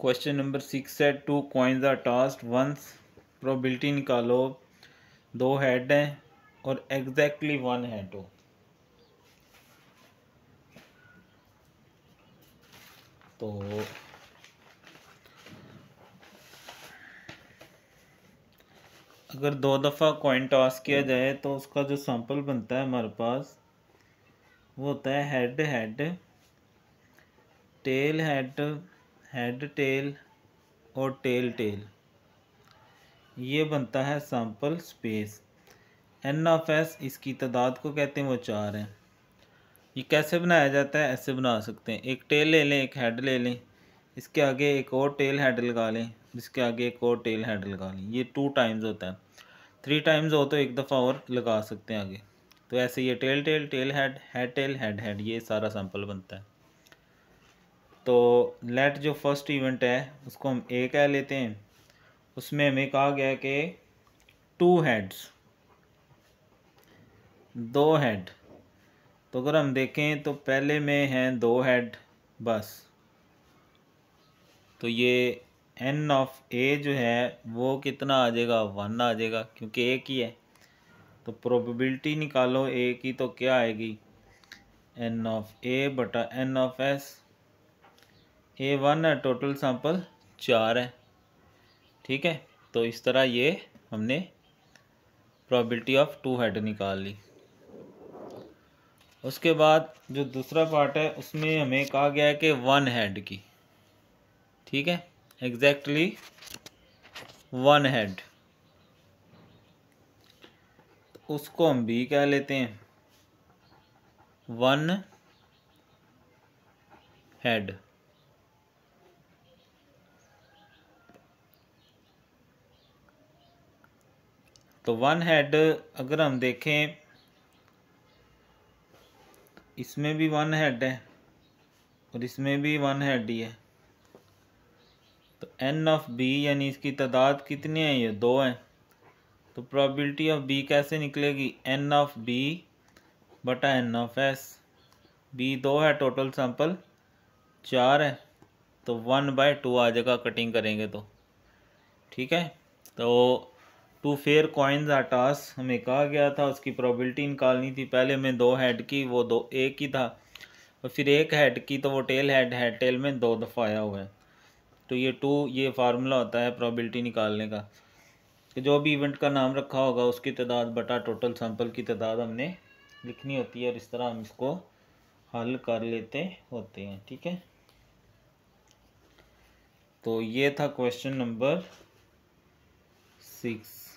Question number 6 है, 2 coins are tossed once, probability निकालो, 2 head हैं और एग्जैक्टली 1 हेड हो। तो अगर 2 दफ़ा कॉइन टॉस किया जाए तो उसका जो सैंपल बनता है हमारे पास वो होता है head head, tail head, head tail और टेल टेल। ये बनता है sample space. N of S इसकी तादाद को कहते हैं, वो 4 है। ये कैसे बनाया जाता है? ऐसे बना सकते हैं, एक टेल ले लें, एक हेड ले लें, इसके आगे एक और टेल हेड लगा लें, जिसके आगे एक और टेल हेड लगा लें। ये 2 टाइम्स होता है, 3 टाइम्स हो तो एक दफ़ा और लगा सकते हैं आगे। तो ऐसे ये tail tail, tail head, head tail, head head, ये सारा सैंपल बनता है। तो लेट जो फर्स्ट इवेंट है उसको हम ए कह लेते हैं। उसमें हमें कहा गया कि 2 हेड्स, 2 हेड। तो अगर हम देखें तो पहले में हैं 2 हेड बस। तो ये एन ऑफ ए जो है वो कितना आ जाएगा? 1 आ जाएगा, क्योंकि एक ही है। तो प्रोबेबिलिटी निकालो ए की, तो क्या आएगी? एन ऑफ ए बटा एन ऑफ एस। ए 1 है, टोटल सैंपल 4 है। ठीक है, तो इस तरह ये हमने प्रोबेबिलिटी ऑफ 2 हेड निकाल ली। उसके बाद जो दूसरा पार्ट है उसमें हमें कहा गया है कि 1 हेड की। ठीक है, एग्जैक्टली 1 हेड। उसको हम बी कह लेते हैं, 1 हेड। तो 1 हेड अगर हम देखें, इसमें भी 1 हेड है और इसमें भी 1 हेड ही है। तो एन ऑफ बी यानी इसकी तादाद कितनी है? ये 2 है। तो प्रोबेबिलिटी ऑफ बी कैसे निकलेगी? एन ऑफ बी बटा एन ऑफ एस। बी 2 है, टोटल सैंपल 4 है, तो 1/2 आ जाएगा कटिंग करेंगे तो। ठीक है, तो 2 फेयर कॉइन्स आर टॉस हमें कहा गया था, उसकी प्रोबेबिलिटी निकालनी थी। पहले में 2 हेड की, वो 2 एक ही था, और फिर 1 हेड की, तो वो टेल हेड, हेड टेल में 2 दफ़ा आया हुआ है। तो ये 2 ये फार्मूला होता है प्रोबेबिलिटी निकालने का, कि जो भी इवेंट का नाम रखा होगा उसकी तादाद बटा टोटल सैंपल की तादाद हमने लिखनी होती है, और इस तरह हम इसको हल कर लेते होते हैं। ठीक है, तो ये था क्वेश्चन नंबर 6।